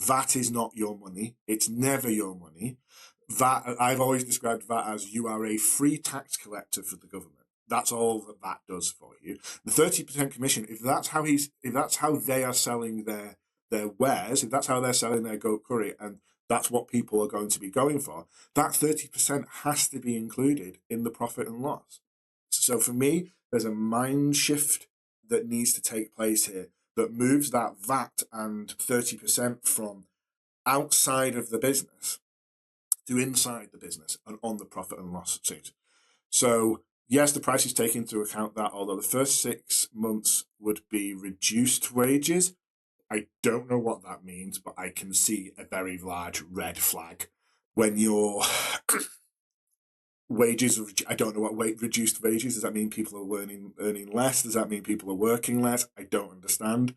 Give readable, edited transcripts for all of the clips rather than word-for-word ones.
VAT is not your money. It's never your money. VAT, I've always described VAT as you are a free tax collector for the government. That's all that VAT does for you. The 30% commission, if that's how they are selling their wares, if that's how they're selling their goat curry, and that's what people are going to be going for, that 30% has to be included in the profit and loss. So for me, there's a mind shift that needs to take place here that moves that VAT and 30% from outside of the business to inside the business and on the profit and loss sheet. So yes, the price is taking into account that, although the first 6 months would be reduced wages. I don't know what that means, but I can see a very large red flag when your wages, I don't know what reduced wages, does that mean people are earning less? Does that mean people are working less? I don't understand.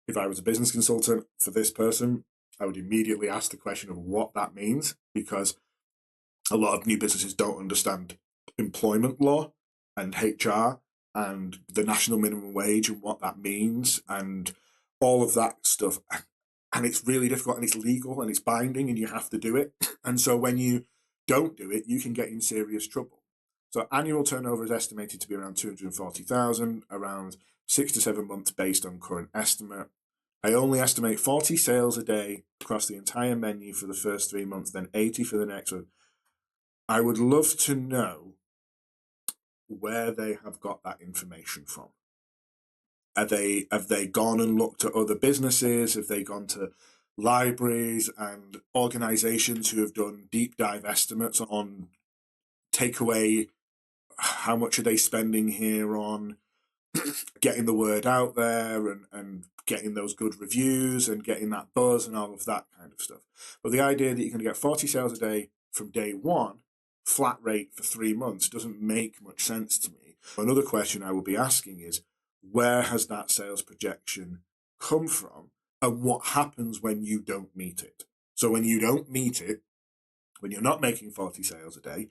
If I was a business consultant for this person, I would immediately ask the question of what that means, because a lot of new businesses don't understand employment law and HR and the national minimum wage and what that means and all of that stuff. And it's really difficult, and it's legal and it's binding and you have to do it. And so when you don't do it, you can get in serious trouble. So annual turnover is estimated to be around 240,000, around 6 to 7 months based on current estimate. I only estimate 40 sales a day across the entire menu for the first 3 months, then 80 for the next one. I would love to know where they have got that information from. Have they gone and looked at other businesses? Have they gone to libraries and organizations who have done deep dive estimates on takeaway? How much are they spending here on getting the word out there and getting those good reviews and getting that buzz and all of that kind of stuff? But the idea that you're going to get 40 sales a day from day one, flat rate for 3 months, doesn't make much sense to me. Another question I will be asking is, where has that sales projection come from, and what happens when you don't meet it? So when you don't meet it, when you're not making 40 sales a day,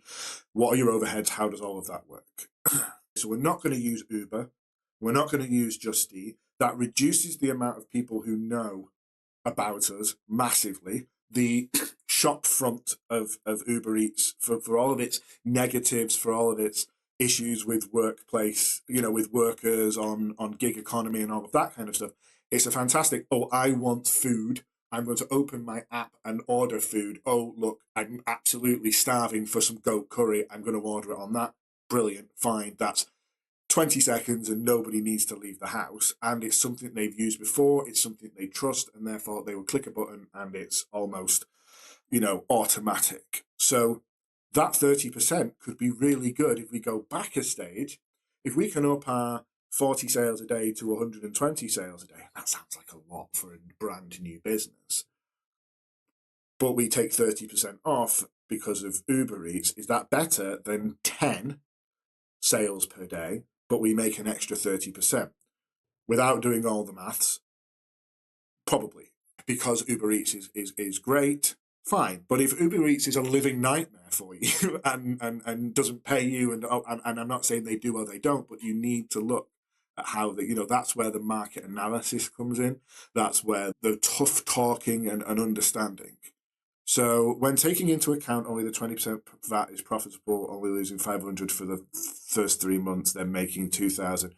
what are your overheads? How does all of that work? So we're not going to use Uber. We're not going to use Just Eat. That reduces the amount of people who know about us massively. The shop front of Uber Eats, for all of its negatives, for all of its issues with workplace, with workers on gig economy and all of that kind of stuff, it's a fantastic, oh, I want food, I'm going to open my app and order food. Oh, look, I'm absolutely starving for some goat curry, I'm going to order it on that. Brilliant, fine, that's 20 seconds and nobody needs to leave the house, and it's something they've used before, it's something they trust, and therefore they will click a button and it's almost, automatic. So that 30% could be really good if we go back a stage. If we can up our 40 sales a day to 120 sales a day, that sounds like a lot for a brand new business, but we take 30% off because of Uber Eats, is that better than 10 sales per day, but we make an extra 30%? Without doing all the maths, probably, because Uber Eats is great, fine. But if Uber Eats is a living nightmare for you and doesn't pay you, and I'm not saying they do or they don't, but you need to look at how that's where the market analysis comes in. That's where the tough talking and understanding. So when taking into account only the 20% VAT is profitable, only losing 500 for the first 3 months, then making 2,000.